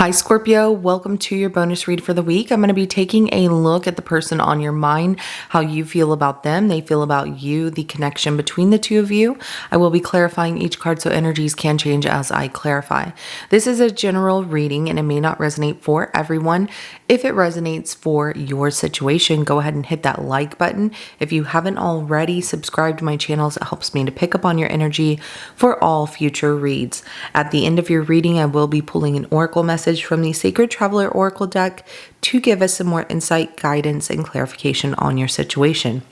Hi Scorpio, welcome to your bonus read for the week. I'm going to be taking a look at the person on your mind, how you feel about them, they feel about you, the connection between the two of you. I will be clarifying each card so energies can change as I clarify. This is a general reading and it may not resonate for everyone. If it resonates for your situation, go ahead and hit that like button. If you haven't already, subscribe to my channels. It helps me to pick up on your energy for all future reads. At the end of your reading, I will be pulling an oracle message from the Sacred Traveler Oracle deck to give us some more insight, guidance, and clarification on your situation.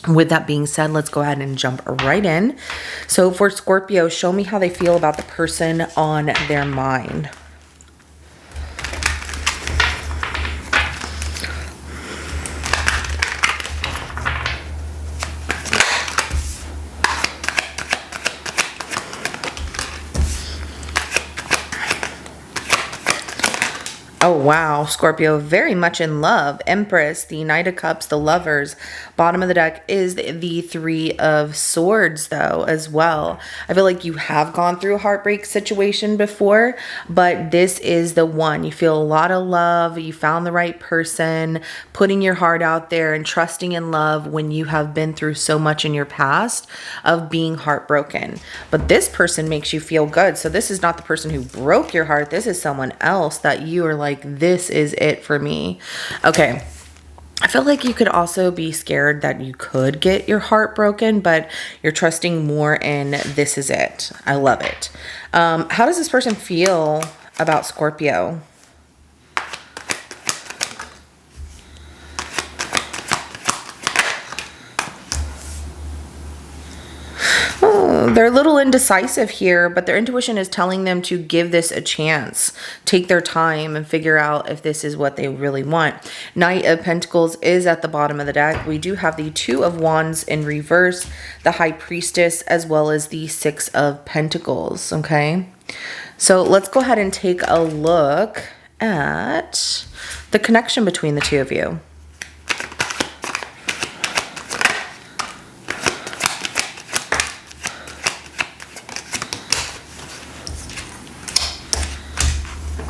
With that being said, let's go ahead and jump right in. So for Scorpio, show me how they feel about the person on their mind. Oh, wow. Scorpio, very much in love. Empress, the Knight of Cups, the Lovers. Bottom of the deck is the Three of Swords, though, as well. I feel like you have gone through a heartbreak situation before, but this is the one. You feel a lot of love. You found the right person, putting your heart out there and trusting in love when you have been through so much in your past of being heartbroken. But this person makes you feel good. So this is not the person who broke your heart. This is someone else that you are like, this is it for me. Okay. I feel like you could also be scared that you could get your heart broken, but you're trusting more in this is it. I love it. How does this person feel about Scorpio? They're a little indecisive here, but their intuition is telling them to give this a chance. Take their time and figure out if this is what they really want. Knight of Pentacles is at the bottom of the deck. We do have the Two of Wands in reverse, the High Priestess, as well as the Six of Pentacles, okay? So let's go ahead and take a look at the connection between the two of you.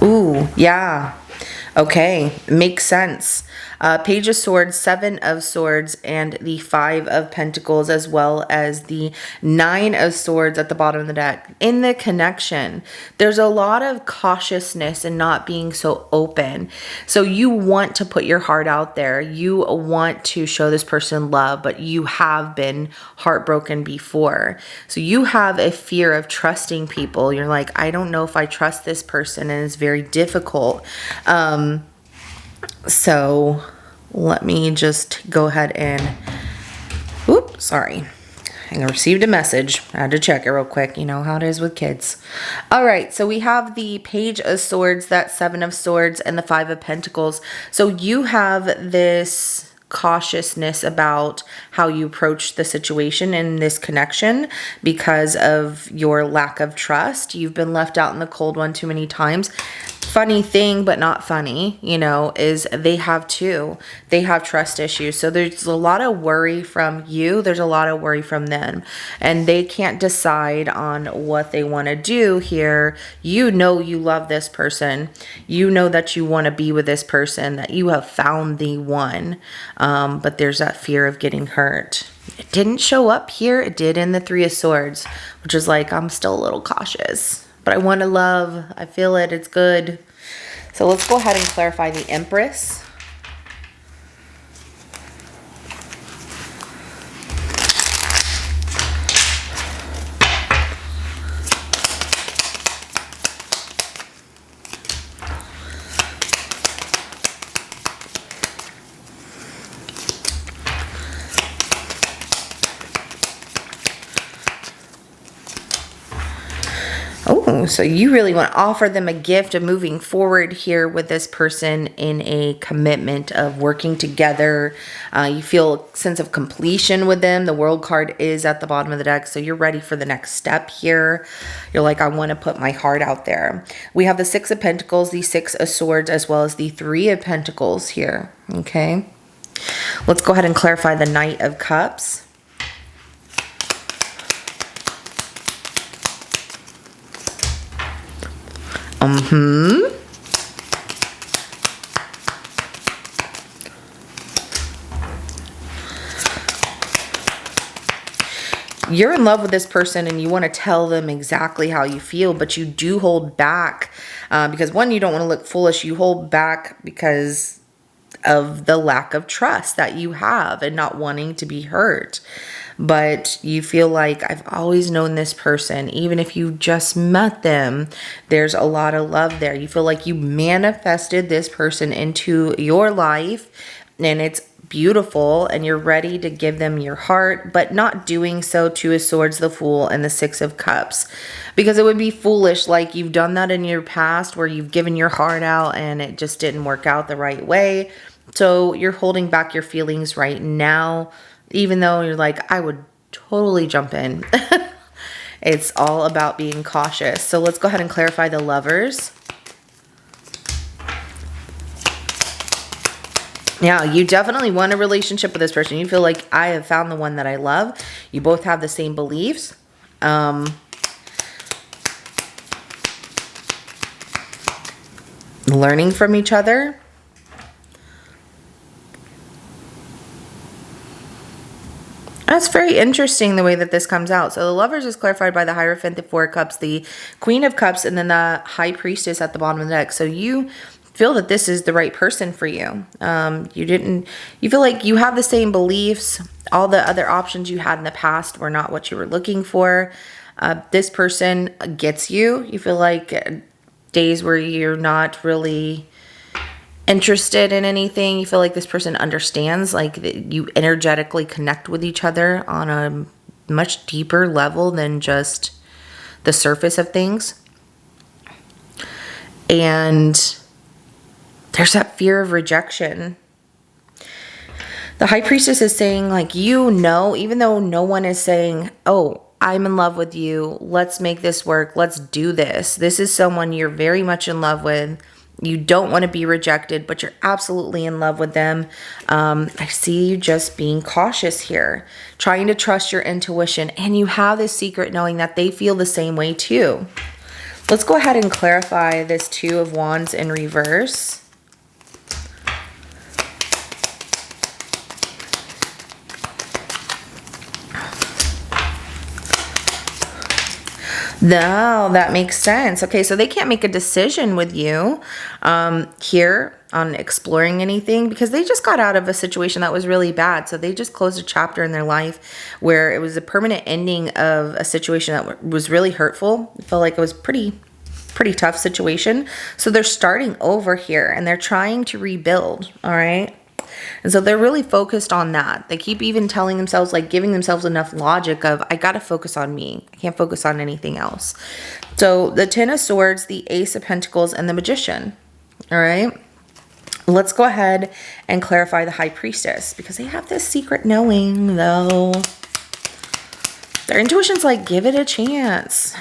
Ooh, yeah. Okay, makes sense. Page of Swords, Seven of Swords, and the Five of Pentacles, as well as the Nine of Swords at the bottom of the deck. In the connection, there's a lot of cautiousness and not being so open. So you want to put your heart out there. You want to show this person love, but you have been heartbroken before. So you have a fear of trusting people. You're like, I don't know if I trust this person, and it's very difficult. So let me just go ahead and, oops, sorry. I received a message. I had to check it real quick. You know how it is with kids. All right. So we have the Page of Swords, that Seven of Swords, and the Five of Pentacles. So you have this cautiousness about how you approach the situation in this connection because of your lack of trust. You've been left out in the cold one too many times. Funny thing, but not funny, you know, is they have too. They have trust issues. So there's a lot of worry from you. There's a lot of worry from them. And they can't decide on what they want to do here. You know you love this person. You know that you want to be with this person, that you have found the one. But there's that fear of getting hurt. It didn't show up here. It did in the Three of Swords, which is like, I'm still a little cautious. But I want to love. I feel it. It's good. So let's go ahead and clarify the Empress. Oh, so you really want to offer them a gift of moving forward here with this person in a commitment of working together. You feel a sense of completion with them. The World card is at the bottom of the deck, so you're ready for the next step here. You're like, I want to put my heart out there. We have the Six of Pentacles, the Six of Swords, as well as the Three of Pentacles here, okay? Let's go ahead and clarify the Knight of Cups. you're in love with this person and you want to tell them exactly how you feel, but you do hold back because one, you don't want to look foolish. You hold back because of the lack of trust that you have and not wanting to be hurt. But you feel like, I've always known this person. Even if you just met them, there's a lot of love there. You feel like you manifested this person into your life and it's beautiful and you're ready to give them your heart, but not doing so. Two of Swords, the Fool, and the Six of Cups, because it would be foolish. Like, you've done that in your past where you've given your heart out and it just didn't work out the right way. So you're holding back your feelings right now, even though you're like, I would totally jump in. It's all about being cautious. So let's go ahead and clarify the Lovers. Yeah, you definitely want a relationship with this person. You feel like, I have found the one that I love. You both have the same beliefs. Learning from each other. That's very interesting the way that this comes out. So the Lovers is clarified by the Hierophant, the Four of Cups, the Queen of Cups, and then the High Priestess at the bottom of the deck. So you feel that this is the right person for you. You feel like you have the same beliefs. All the other options you had in the past were not what you were looking for. This person gets you. You feel like days where you're not really interested in anything, you feel like this person understands, like you energetically connect with each other on a much deeper level than just the surface of things. And there's that fear of rejection. The High Priestess is saying, like, even though no one is saying, oh, I'm in love with you, let's make this work, let's do this. This is someone you're very much in love with. You don't want to be rejected, but you're absolutely in love with them. I see you just being cautious here, trying to trust your intuition. And you have this secret knowing that they feel the same way too. Let's go ahead and clarify this Two of Wands in reverse. No, that makes sense. Okay, so they can't make a decision with you here on exploring anything because they just got out of a situation that was really bad. So they just closed a chapter in their life where it was a permanent ending of a situation that was really hurtful. It felt like it was pretty tough situation. So they're starting over here and they're trying to rebuild, all right? And so they're really focused on that. They keep even telling themselves, like giving themselves enough logic of, I got to focus on me. I can't focus on anything else. So the Ten of Swords, the Ace of Pentacles, and the Magician. All right. Let's go ahead and clarify the High Priestess because they have this secret knowing though. Their intuition's like, give it a chance.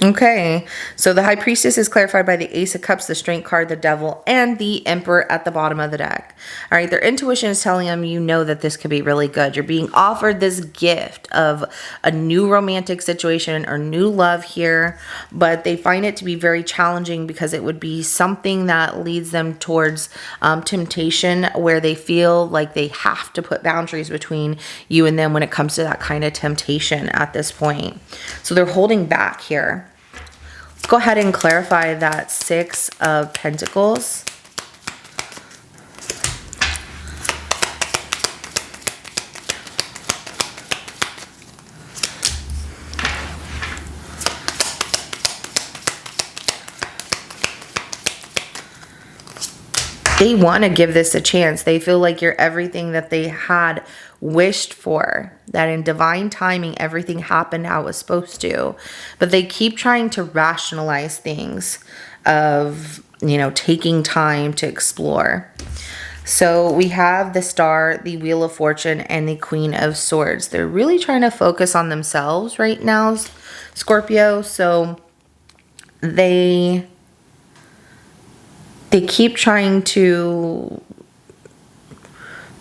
Okay, so the High Priestess is clarified by the Ace of Cups, the Strength card, the Devil, and the Emperor at the bottom of the deck. All right, their intuition is telling them, you know that this could be really good. You're being offered this gift of a new romantic situation or new love here, but they find it to be very challenging because it would be something that leads them towards temptation where they feel like they have to put boundaries between you and them when it comes to that kind of temptation at this point. So they're holding back here. Let's go ahead and clarify that Six of Pentacles. They want to give this a chance. They feel like you're everything that they had wished for, that in divine timing, everything happened how it was supposed to. But they keep trying to rationalize things of, you know, taking time to explore. So we have the Star, the Wheel of Fortune, and the Queen of Swords. They're really trying to focus on themselves right now, Scorpio. So they keep trying to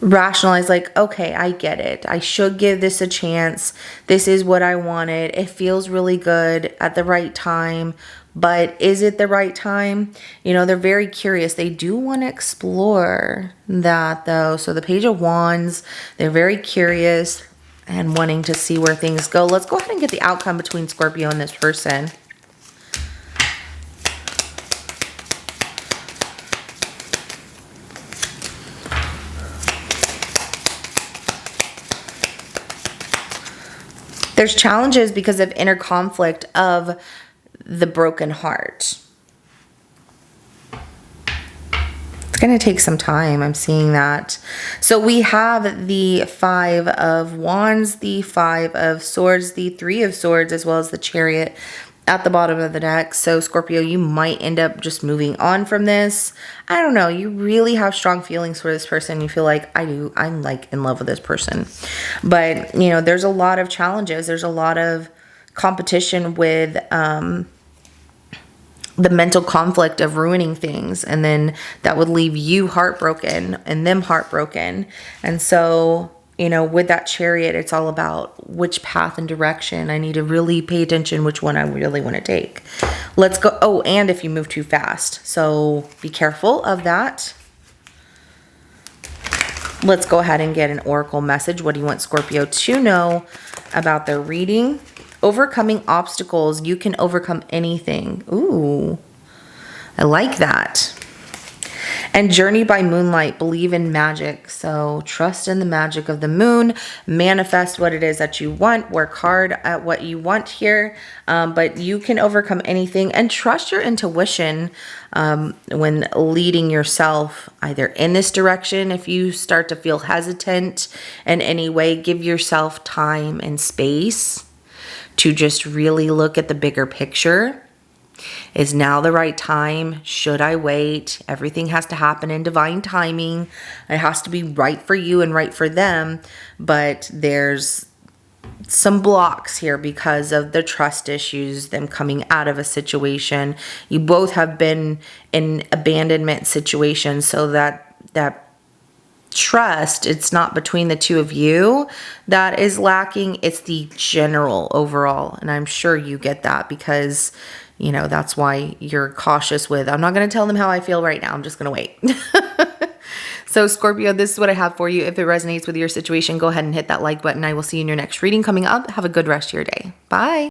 rationalize like, okay, I get it. I should give this a chance. This is what I wanted. It feels really good at the right time, but is it the right time? You know, they're very curious. They do want to explore that though. So the Page of Wands, they're very curious and wanting to see where things go. Let's go ahead and get the outcome between Scorpio and this person. There's challenges because of inner conflict of the broken heart. It's going to take some time. I'm seeing that. So we have the Five of Wands, the Five of Swords, the Three of Swords, as well as the Chariot at the bottom of the deck. So Scorpio, you might end up just moving on from this. I don't know. You really have strong feelings for this person. You feel like, I do. I'm like in love with this person. But, you know, there's a lot of challenges. There's a lot of competition with the mental conflict of ruining things. And then that would leave you heartbroken and them heartbroken. And so, you know, with that Chariot, it's all about which path and direction. I need to really pay attention which one I really want to take. Let's go. Oh, and if you move too fast. So be careful of that. Let's go ahead and get an oracle message. What do you want Scorpio to know about their reading? Overcoming obstacles. You can overcome anything. Ooh, I like that. And journey by moonlight, believe in magic. So trust in the magic of the moon, manifest what it is that you want, work hard at what you want here, but you can overcome anything, and trust your intuition when leading yourself either in this direction. If you start to feel hesitant in any way, give yourself time and space to just really look at the bigger picture. Is now the right time? Should I wait? Everything has to happen in divine timing. It has to be right for you and right for them. But there's some blocks here because of the trust issues, them coming out of a situation. You both have been in abandonment situations, so that trust, it's not between the two of you that is lacking. It's the general overall. And I'm sure you get that because, you know, that's why you're cautious with, I'm not going to tell them how I feel right now. I'm just going to wait. So Scorpio, this is what I have for you. If it resonates with your situation, go ahead and hit that like button. I will see you in your next reading coming up. Have a good rest of your day. Bye.